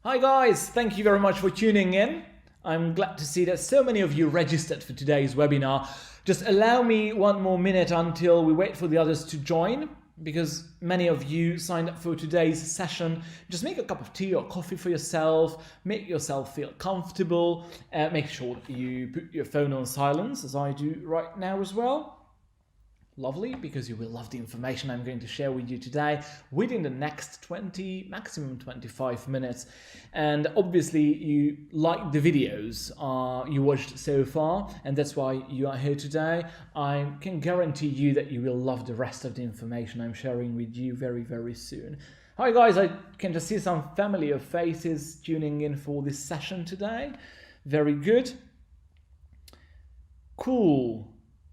Hi guys, thank you very much for tuning in. I'm glad to see that so many of you registered for today's webinar. Just allow me one more minute until we wait for the others to join, because many of you signed up for today's session. Just make a cup of tea or coffee for yourself, make yourself feel comfortable, make sure that you put your phone on silence, as I do right now as well. Lovely, because you will love the information I'm going to share with you today within the next 20, maximum 25 minutes. And obviously you like the videos you watched so far, and that's why you are here today. I can guarantee you that you will love the rest of the information I'm sharing with you very, very soon. Hi guys, I can just see some familiar faces tuning in for this session today. Very good. Cool.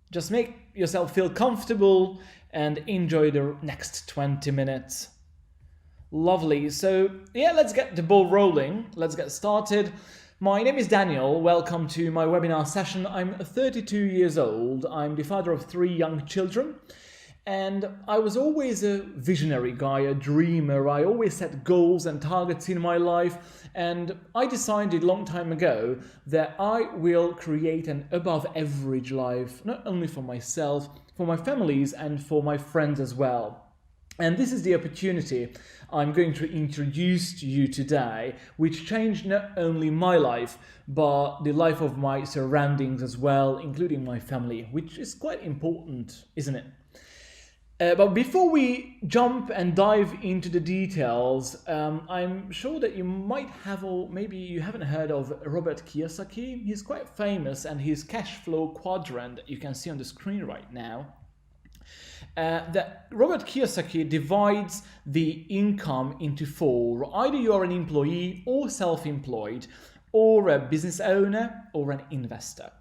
Just make yourself feel comfortable and enjoy the next 20 minutes. Lovely. So yeah, let's get the ball rolling. Let's get started. My name is Daniel. Welcome to my webinar session. I'm 32 years old. I'm the father of 3 young children. And I was always a visionary guy, a dreamer. I always set goals and targets in my life. And I decided a long time ago that I will create an above average life, not only for myself, for my families and for my friends as well. And this is the opportunity I'm going to introduce to you today, which changed not only my life, but the life of my surroundings as well, including my family, which is quite important, isn't it? But before we jump and dive into the details, I'm sure that you might have, or maybe you haven't heard of Robert Kiyosaki. He's quite famous, and his cash flow quadrant that you can see on the screen right now. That Robert Kiyosaki divides the income into 4. Either you are an employee or self-employed, or a business owner or an investor.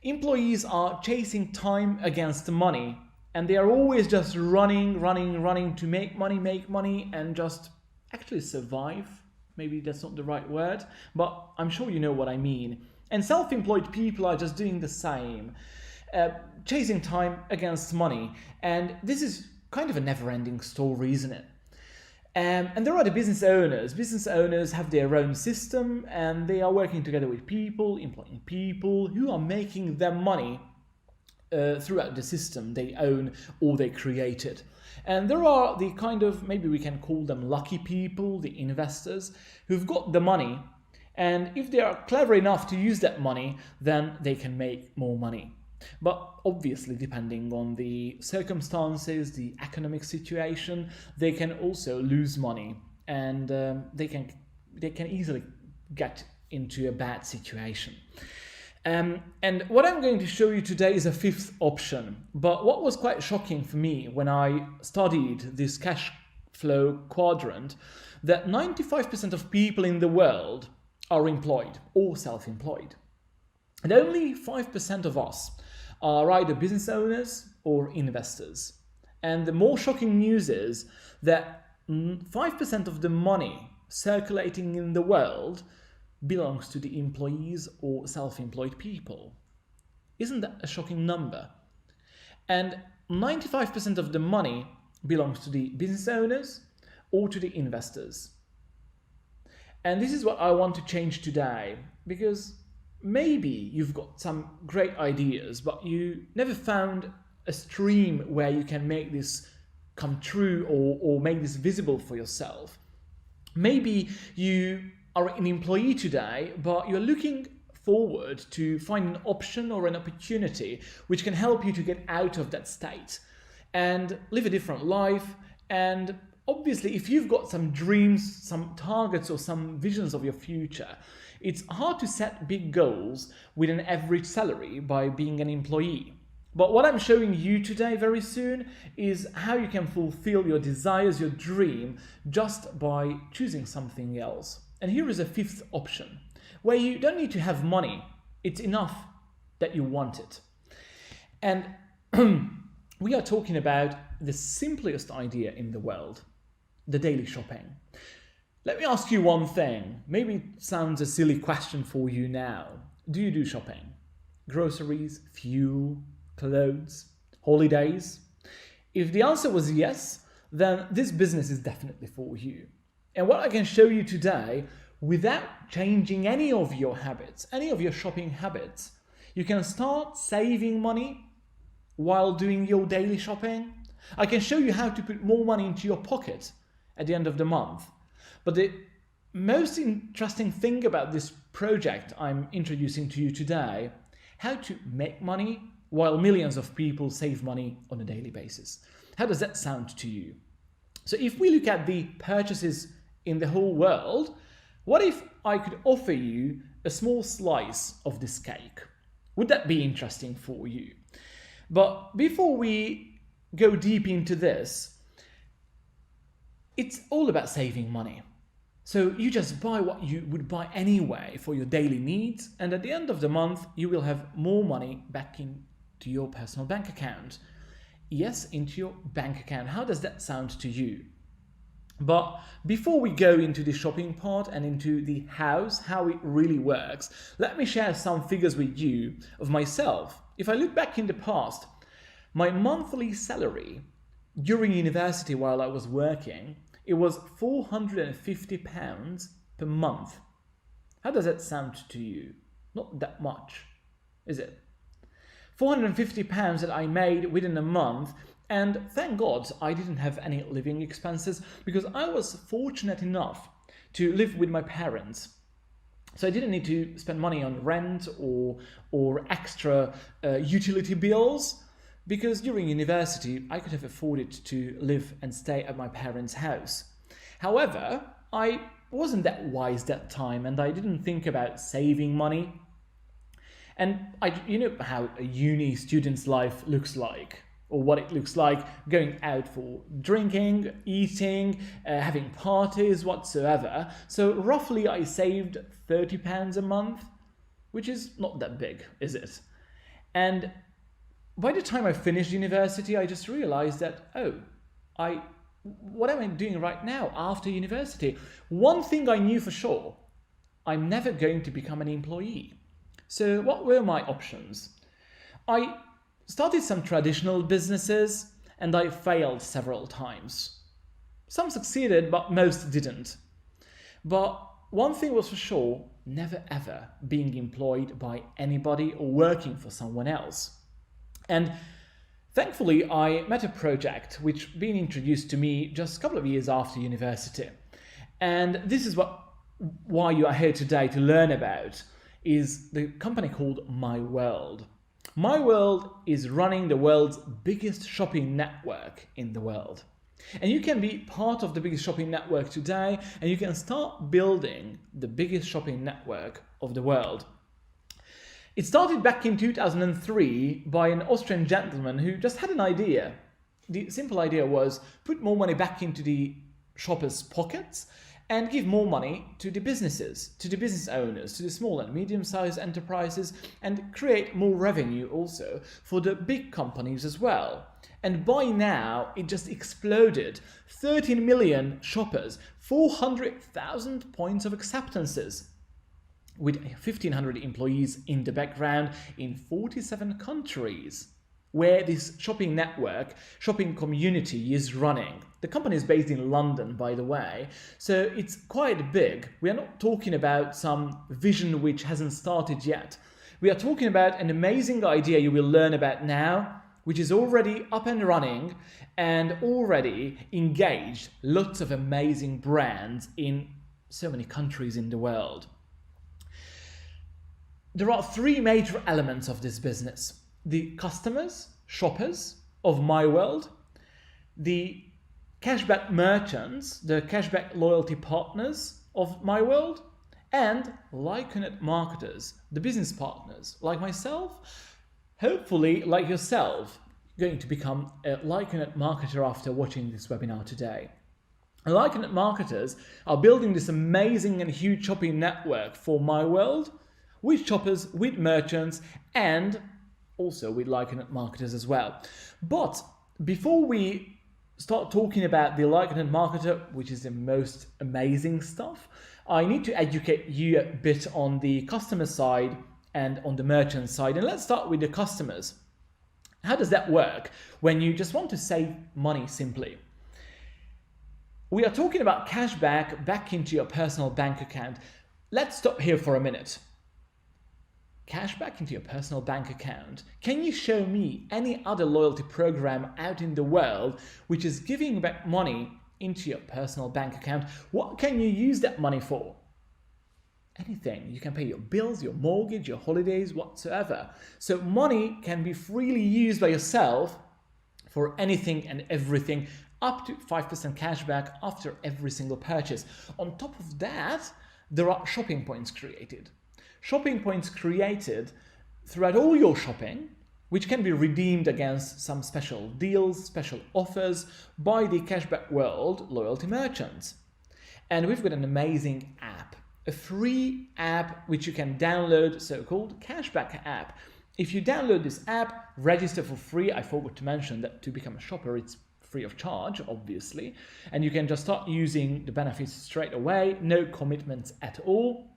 Employees are chasing time against money. And they are always just running to make money and just actually survive. Maybe that's not the right word, but I'm sure you know what I mean. And self-employed people are just doing the same, chasing time against money. And this is kind of a never-ending story, isn't it? And there are the business owners. Business owners have their own system, and they are working together with people, employing people who are making them money throughout the system they own or they created. And there are the kind of, maybe we can call them lucky people, the investors, who've got the money, and if they are clever enough to use that money, then they can make more money. But obviously, depending on the circumstances, the economic situation, they can also lose money, and they can easily get into a bad situation. And what I'm going to show you today is a 5th option. But what was quite shocking for me when I studied this cash flow quadrant, that 95% of people in the world are employed or self-employed. And only 5% of us are either business owners or investors. And the more shocking news is that 5% of the money circulating in the world belongs to the employees or self-employed people. Isn't that a shocking number? And 95% of the money belongs to the business owners or to the investors. And this is what I want to change today, because maybe you've got some great ideas, but you never found a stream where you can make this come true or make this visible for yourself. Maybe you are an employee today, but you're looking forward to find an option or an opportunity which can help you to get out of that state and live a different life. And obviously, if you've got some dreams, some targets, or some visions of your future, it's hard to set big goals with an average salary by being an employee. But what I'm showing you today very soon is how you can fulfill your desires, your dream, just by choosing something else. And here is a 5th option, where you don't need to have money. It's enough that you want it. And we are talking about the simplest idea in the world, the daily shopping. Let me ask you one thing. Maybe it sounds a silly question for you now. Do you do shopping? Groceries, fuel, clothes, holidays? If the answer was yes, then this business is definitely for you. And what I can show you today without changing any of your habits, any of your shopping habits. You can start saving money while doing your daily shopping. I can show you how to put more money into your pocket at the end of the month. But the most interesting thing about this project I'm introducing to you today, how to make money while millions of people save money on a daily basis. How does that sound to you? So if we look at the purchases in the whole world, what if I could offer you a small slice of this cake? Would that be interesting for you? But before we go deep into this, it's all about saving money. So you just buy what you would buy anyway for your daily needs, and at the end of the month, you will have more money back into your personal bank account. Yes, into your bank account. How does that sound to you? But before we go into the shopping part and into the how it really works, let me share some figures with you of myself. If I look back in the past, my monthly salary during university while I was working, it was £450 per month. How does that sound to you? Not that much, is it? £450 that I made within a month, and thank God I didn't have any living expenses because I was fortunate enough to live with my parents. So I didn't need to spend money on rent or extra utility bills, because during university I could have afforded to live and stay at my parents' house. However, I wasn't that wise that time and I didn't think about saving money. And you know how a uni student's life looks like, or what it looks like going out for drinking, eating, having parties, whatsoever. So roughly I saved £30 a month, which is not that big, is it? And by the time I finished university, I just realized that, what am I doing right now after university? One thing I knew for sure, I'm never going to become an employee. So what were my options? I started some traditional businesses and I failed several times. Some succeeded, but most didn't. But one thing was for sure, never ever being employed by anybody or working for someone else. And thankfully, I met a project which been introduced to me just a couple of years after university. And this is why you are here today to learn about, is the company called My World. My World is running the world's biggest shopping network in the world. And you can be part of the biggest shopping network today, and you can start building the biggest shopping network of the world. It started back in 2003 by an Austrian gentleman who just had an idea. The simple idea was put more money back into the shoppers' pockets and give more money to the businesses, to the business owners, to the small and medium-sized enterprises, and create more revenue also for the big companies as well. And by now, it just exploded. 13 million shoppers, 400,000 points of acceptances, with 1,500 employees in the background in 47 countries where this shopping network, shopping community is running. The company is based in London, by the way, so it's quite big. We are not talking about some vision which hasn't started yet. We are talking about an amazing idea you will learn about now, which is already up and running and already engaged lots of amazing brands in so many countries in the world. There are three major elements of this business: the customers, shoppers of My World, the cashback merchants, the cashback loyalty partners of My World, and Lyconet marketers, the business partners like myself, hopefully like yourself, going to become a Lyconet marketer after watching this webinar today. Lyconet marketers are building this amazing and huge shopping network for My World, with shoppers, with merchants, and also with Lyconet marketers as well. But before we start talking about the Lyconet marketer, which is the most amazing stuff, I need to educate you a bit on the customer side and on the merchant side. And let's start with the customers. How does that work when you just want to save money simply? We are talking about cashback back into your personal bank account. let's stop here for a minute. Cashback into your personal bank account. Can you show me any other loyalty program out in the world which is giving back money into your personal bank account? What can you use that money for? Anything. You can pay your bills, your mortgage, your holidays, whatsoever. So money can be freely used by yourself for anything and everything, up to 5% cashback after every single purchase. On top of that, there are shopping points created. Shopping points created throughout all your shopping, which can be redeemed against some special deals, special offers by the Cashback World loyalty merchants. And we've got an amazing app, a free app which you can download, so-called Cashback app. If you download this app, register for free. I forgot to mention that to become a shopper, it's free of charge, obviously. And you can just start using the benefits straight away, no commitments at all.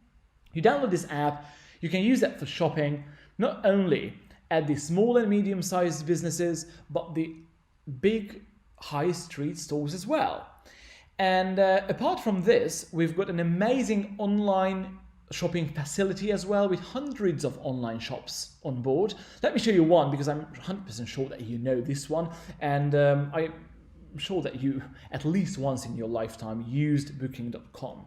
You download this app, you can use that for shopping, not only at the small and medium-sized businesses, but the big high street stores as well. And apart from this, we've got an amazing online shopping facility as well, with hundreds of online shops on board. Let me show you one, because I'm 100% sure that you know this one, and I'm sure that you at least once in your lifetime used booking.com.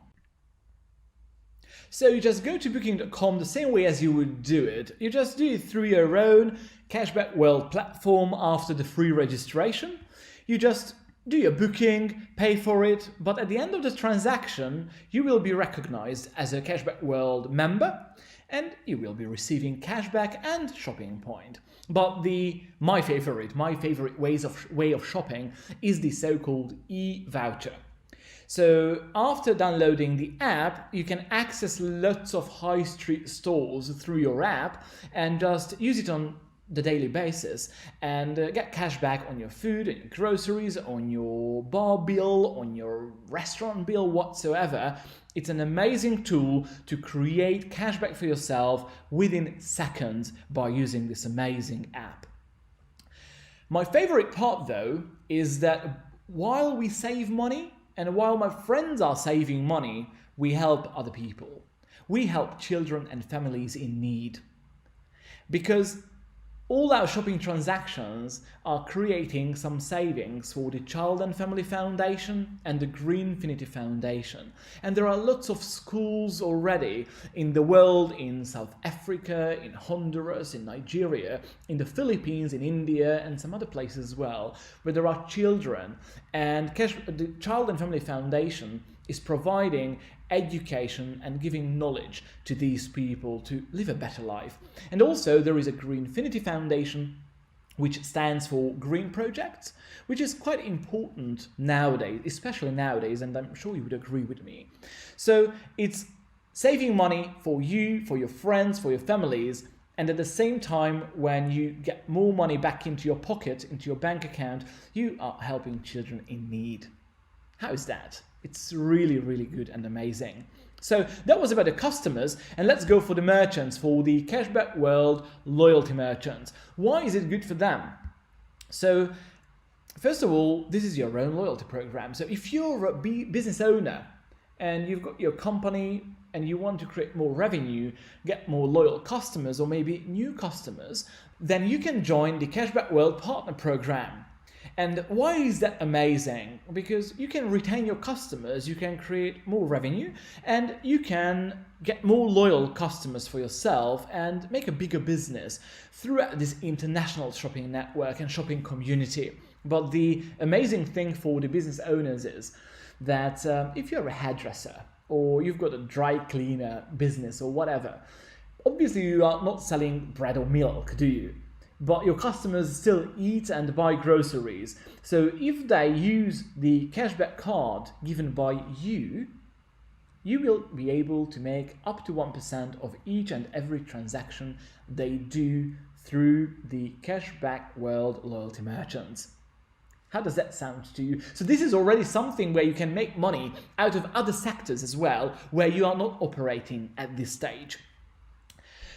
So you just go to booking.com the same way as you would do it. You just do it through your own Cashback World platform after the free registration. You just do your booking, pay for it, but at the end of the transaction, you will be recognized as a Cashback World member and you will be receiving cashback and shopping point. But my favorite way of shopping is the so-called e-voucher. So after downloading the app, you can access lots of high street stores through your app and just use it on the daily basis and get cash back on your food, on your groceries, on your bar bill, on your restaurant bill, whatsoever. It's an amazing tool to create cashback for yourself within seconds by using this amazing app. My favorite part, though, is that while we save money and while my friends are saving money, we help other people. We help children and families in need. Because all our shopping transactions are creating some savings for the Child and Family Foundation and the Greenfinity Foundation. And there are lots of schools already in the world, in South Africa, in Honduras, in Nigeria, in the Philippines, in India, and some other places as well, where there are children. And the Child and Family Foundation is providing education and giving knowledge to these people to live a better life. And also there is a Greenfinity Foundation, which stands for Green Projects, which is quite important nowadays, especially nowadays, and I'm sure you would agree with me. So it's saving money for you, for your friends, for your families, and at the same time, when you get more money back into your pocket, into your bank account, you are helping children in need. How is that? It's really, really good and amazing. So that was about the customers, and let's go for the merchants, for the Cashback World loyalty merchants. Why is it good for them? So first of all, this is your own loyalty program. So if you're a business owner and you've got your company and you want to create more revenue, get more loyal customers or maybe new customers, then you can join the Cashback World Partner Program. And why is that amazing? Because you can retain your customers, you can create more revenue, and you can get more loyal customers for yourself and make a bigger business throughout this international shopping network and shopping community. But the amazing thing for the business owners is that if you're a hairdresser or you've got a dry cleaner business or whatever, obviously you are not selling bread or milk, do you? But your customers still eat and buy groceries. So if they use the cashback card given by you, you will be able to make up to 1% of each and every transaction they do through the Cashback World loyalty merchants. How does that sound to you? So this is already something where you can make money out of other sectors as well, where you are not operating at this stage.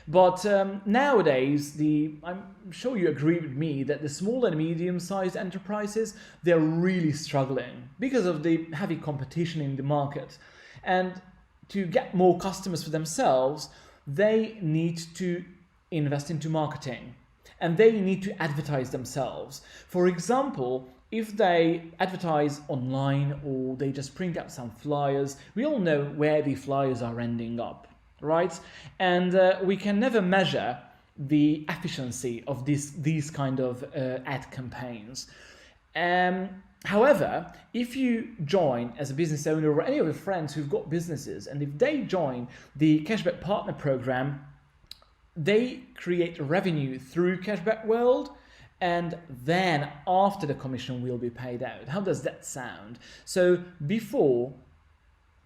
But nowadays, I'm sure you agree with me that the small and medium-sized enterprises, they're really struggling because of the heavy competition in the market. And to get more customers for themselves, they need to invest into marketing and they need to advertise themselves. For example, if they advertise online or they just print out some flyers, we all know where the flyers are ending up, right? And we can never measure the efficiency of these kind of ad campaigns. However, if you join as a business owner or any of your friends who've got businesses, and if they join the Cashback Partner Program, they create revenue through Cashback World, and then after the commission will be paid out. How does that sound? So before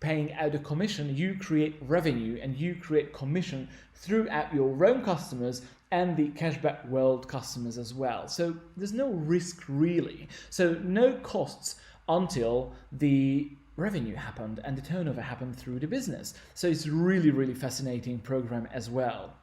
paying out a commission, you create revenue and you create commission throughout your own customers and the Cashback World customers as well. So there's no risk really. So no costs until the revenue happened and the turnover happened through the business. So it's really, really fascinating program as well.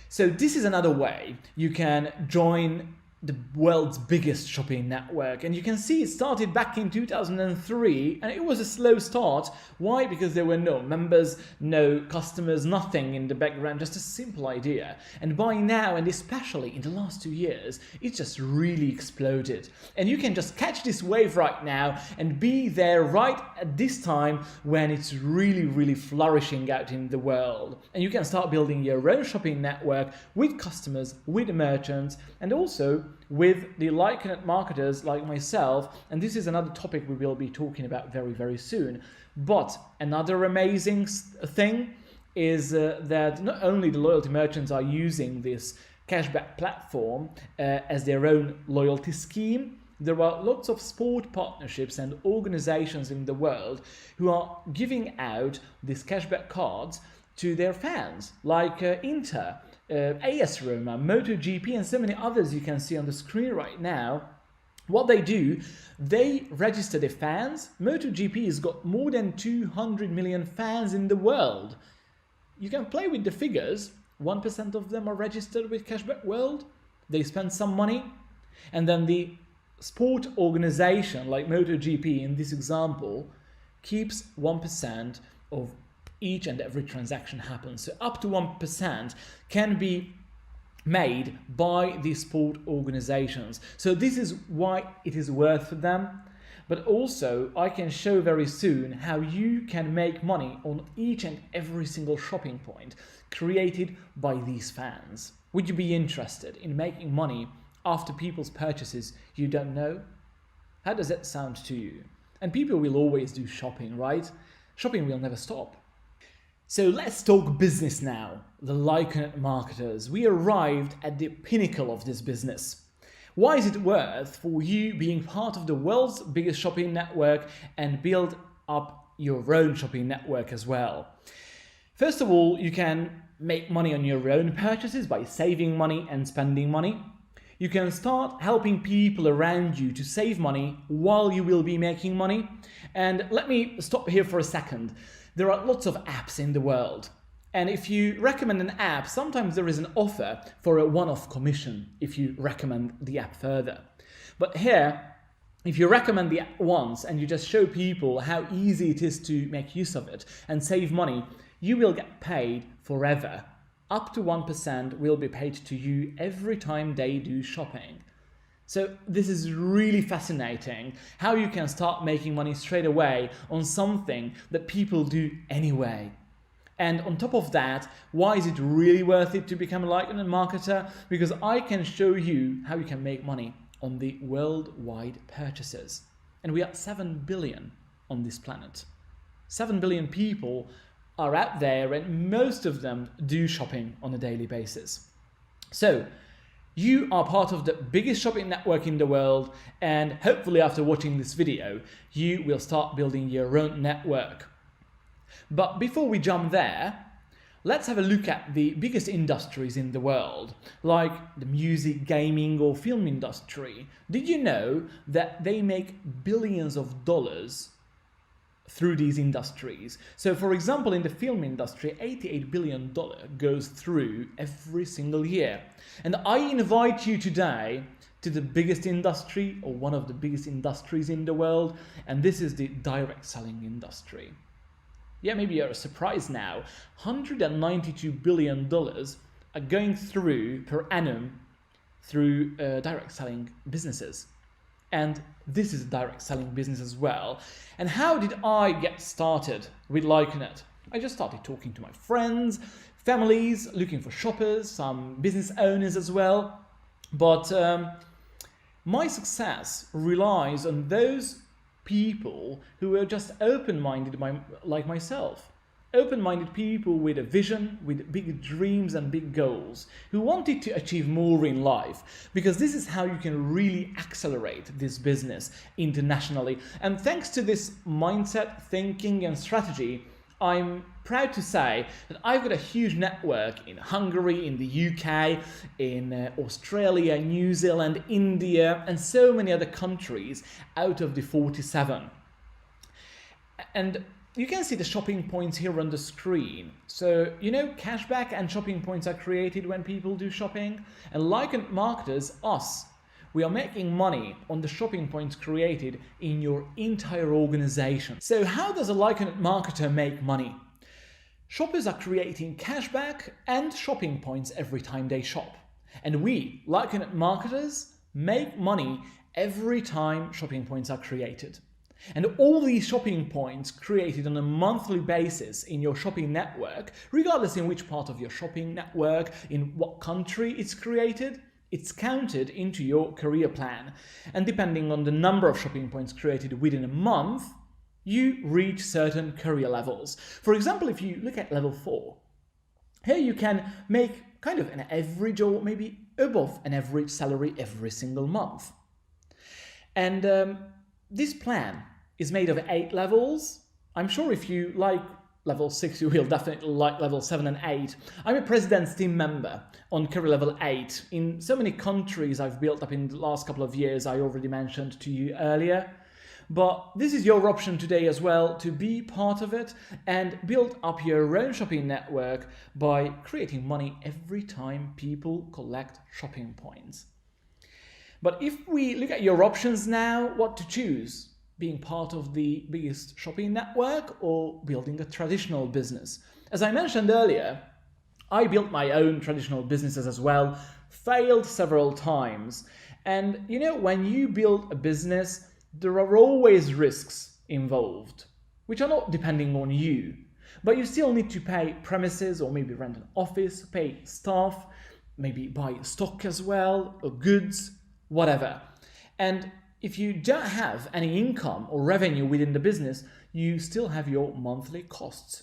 So this is another way you can join the world's biggest shopping network. And you can see it started back in 2003 and it was a slow start. Why? Because there were no members, no customers, nothing in the background, just a simple idea. And by now, and especially in the last 2 years, it's just really exploded. And you can just catch this wave right now and be there right at this time when it's really, really flourishing out in the world. And you can start building your own shopping network with customers, with merchants, and also with the Lyconet marketers like myself, and this is another topic we will be talking about very, very soon. But another amazing thing is that not only the loyalty merchants are using this cashback platform as their own loyalty scheme, there are lots of sport partnerships and organizations in the world who are giving out these cashback cards to their fans, like Inter, AS Roma, MotoGP, and so many others you can see on the screen right now. What they do, they register their fans. MotoGP has got more than 200 million fans in the world. You can play with the figures. 1% of them are registered with Cashback World. They spend some money. And then the sport organization, like MotoGP in this example, keeps 1% of each and every transaction happens. So up to 1% can be made by the sport organizations. So this is why it is worth for them. But also I can show very soon how you can make money on each and every single shopping point created by these fans. Would you be interested in making money after people's purchases you don't know? How does that sound to you? And people will always do shopping, right? Shopping will never stop. So let's talk business now, the Lyconet marketers. We arrived at the pinnacle of this business. Why is it worth for you being part of the world's biggest shopping network and build up your own shopping network as well? First of all, you can make money on your own purchases by saving money and spending money. You can start helping people around you to save money while you will be making money. And let me stop here for a second. There are lots of apps in the world. And if you recommend an app, sometimes there is an offer for a one-off commission if you recommend the app further. But here, if you recommend the app once and you just show people how easy it is to make use of it and save money, you will get paid forever. Up to 1% will be paid to you every time they do shopping. So this is really fascinating, how you can start making money straight away on something that people do anyway. And on top of that, why is it really worth it to become a Lyconet marketer? Because I can show you how you can make money on the worldwide purchases. And we are 7 billion on this planet. 7 billion people are out there and most of them do shopping on a daily basis. So you are part of the biggest shopping network in the world, and hopefully after watching this video, you will start building your own network. But before we jump there, let's have a look at the biggest industries in the world, like the music, gaming, or film industry. Did you know that they make billions of dollars through these industries? So for example, in the film industry, $88 billion goes through every single year. And I invite you today to the biggest industry, or one of the biggest industries in the world, and this is the direct selling industry. Yeah, maybe you're surprised now. $192 billion are going through per annum through direct selling businesses. And this is a direct selling business as well. And how did I get started with Lyconet? I just started talking to my friends, families, looking for shoppers, some business owners as well. But my success relies on those people who are just open-minded like myself. Open-minded people with a vision, with big dreams and big goals, who wanted to achieve more in life, because this is how you can really accelerate this business internationally. And thanks to this mindset, thinking and strategy, I'm proud to say that I've got a huge network in Hungary, in the UK, in Australia, New Zealand, India, and so many other countries out of the 47. And you can see the shopping points here on the screen. So, you know, cashback and shopping points are created when people do shopping. And Lyconet marketers, us, we are making money on the shopping points created in your entire organization. So how does a Lyconet marketer make money? Shoppers are creating cashback and shopping points every time they shop. And we, Lyconet marketers, make money every time shopping points are created. And all these shopping points created on a monthly basis in your shopping network, regardless in which part of your shopping network, in what country it's created, it's counted into your career plan. And depending on the number of shopping points created within a month, you reach certain career levels. For example, if you look at level 4, here you can make kind of an average or maybe above an average salary every single month. And this plan is made of 8 levels. I'm sure if you like level 6, you will definitely like level 7 and 8. I'm a president's team member on career level 8. In so many countries I've built up in the last couple of years, I already mentioned to you earlier. But this is your option today as well, to be part of it and build up your own shopping network by creating money every time people collect shopping points. But if we look at your options now, what to choose? Being part of the biggest shopping network or building a traditional business? As I mentioned earlier, I built my own traditional businesses as well, failed several times. And you know, when you build a business, there are always risks involved, which are not depending on you. But you still need to pay premises or maybe rent an office, pay staff, maybe buy stock as well, or goods, whatever. And if you don't have any income or revenue within the business, you still have your monthly costs.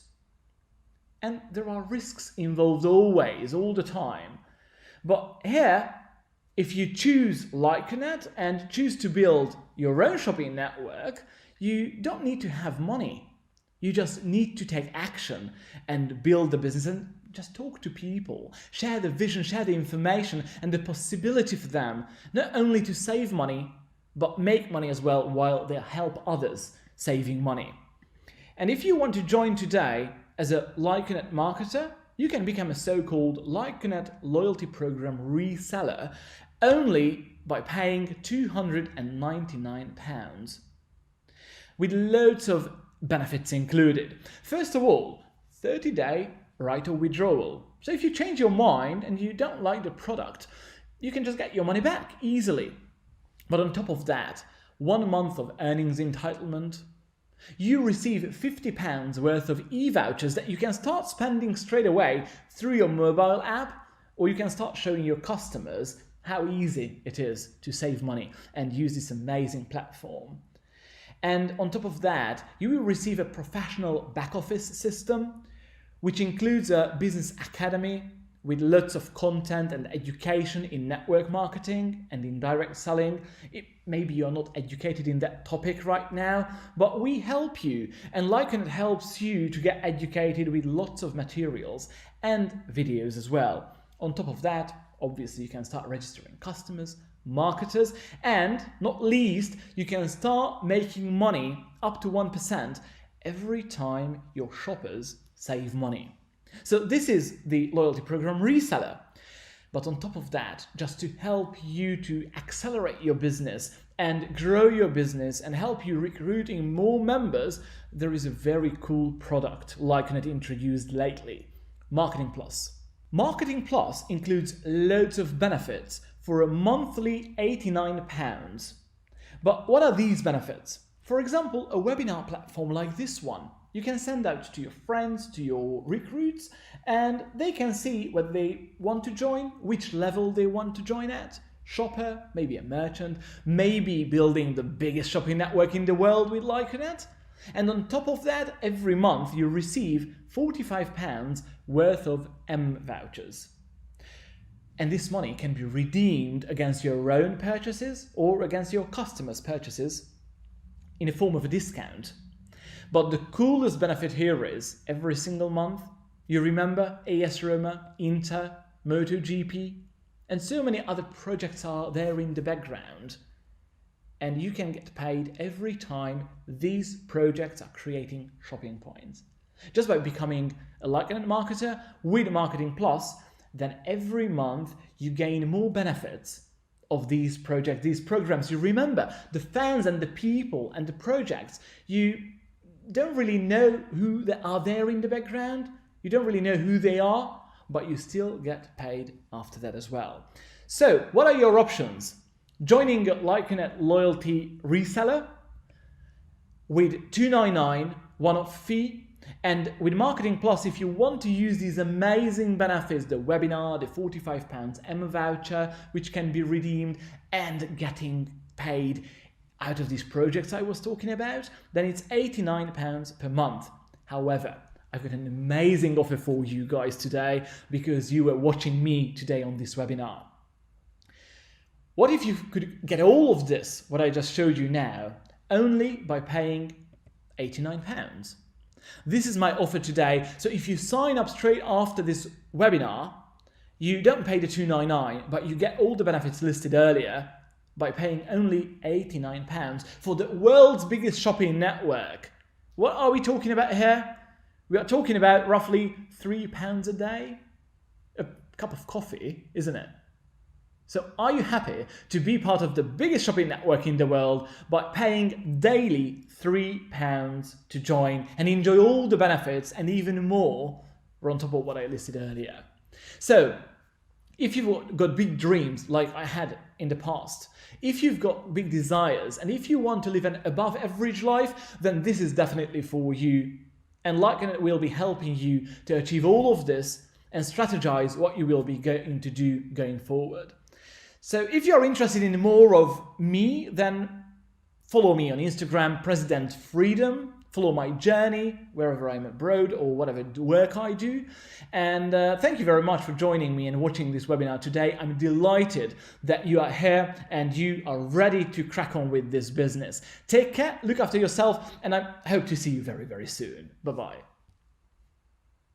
And there are risks involved always, all the time. But here, if you choose Lyconet and choose to build your own shopping network, you don't need to have money. You just need to take action and build the business and just talk to people, share the vision, share the information and the possibility for them, not only to save money, but make money as well while they help others saving money. And if you want to join today as a Lyconet marketer, you can become a so-called Lyconet loyalty program reseller only by paying £299, with loads of benefits included. First of all, 30-day right of withdrawal. So if you change your mind and you don't like the product, you can just get your money back easily. But on top of that, 1 month of earnings entitlement. You receive £50 worth of e-vouchers that you can start spending straight away through your mobile app, or you can start showing your customers how easy it is to save money and use this amazing platform. And on top of that, you will receive a professional back office system, which includes a business academy with lots of content and education in network marketing and in direct selling. Maybe you're not educated in that topic right now, but we help you, and Lyconet helps you to get educated with lots of materials and videos as well. On top of that, obviously you can start registering customers, marketers, and not least, you can start making money up to 1% every time your shoppers save money. So this is the loyalty program reseller. But on top of that, just to help you to accelerate your business and grow your business and help you recruiting more members, there is a very cool product Lyconet introduced lately, Marketing Plus. Marketing Plus includes loads of benefits for a monthly £89. But what are these benefits? For example, a webinar platform like this one. You can send out to your friends, to your recruits, and they can see whether they want to join, which level they want to join at. Shopper, maybe a merchant, maybe building the biggest shopping network in the world with Lyconet. And on top of that, every month you receive £45 worth of M vouchers. And this money can be redeemed against your own purchases or against your customers' purchases in the form of a discount. But the coolest benefit here is every single month, you remember AS Roma, Inter, MotoGP, and so many other projects are there in the background. And you can get paid every time these projects are creating shopping points. Just by becoming a Lyconet marketer with Marketing Plus, then every month you gain more benefits of these projects, these programs. You remember the fans and the people and the projects. You don't really know who they are there in the background. You don't really know who they are, but you still get paid after that as well. So what are your options? Joining a Lyconet loyalty reseller with $2.99 one-off fee. And with Marketing Plus, if you want to use these amazing benefits, the webinar, the £45 M voucher, which can be redeemed, and getting paid out of these projects I was talking about, then it's £89 per month. However, I've got an amazing offer for you guys today because you were watching me today on this webinar. What if you could get all of this, what I just showed you now, only by paying £89? This is my offer today. So if you sign up straight after this webinar, you don't pay the $2.99, but you get all the benefits listed earlier by paying only £89 for the world's biggest shopping network. What are we talking about here? We are talking about roughly £3 a day. A cup of coffee, isn't it? So are you happy to be part of the biggest shopping network in the world by paying daily £3 to join and enjoy all the benefits and even more on top of what I listed earlier? So if you've got big dreams like I had in the past, if you've got big desires, and if you want to live an above average life, then this is definitely for you. And Lyconet will be helping you to achieve all of this and strategize what you will be going to do going forward. So if you're interested in more of me, then follow me on Instagram, President Freedom. Follow my journey wherever I'm abroad or whatever work I do. And thank you very much for joining me and watching this webinar today. I'm delighted that you are here and you are ready to crack on with this business. Take care, look after yourself, and I hope to see you very, very soon. Bye-bye.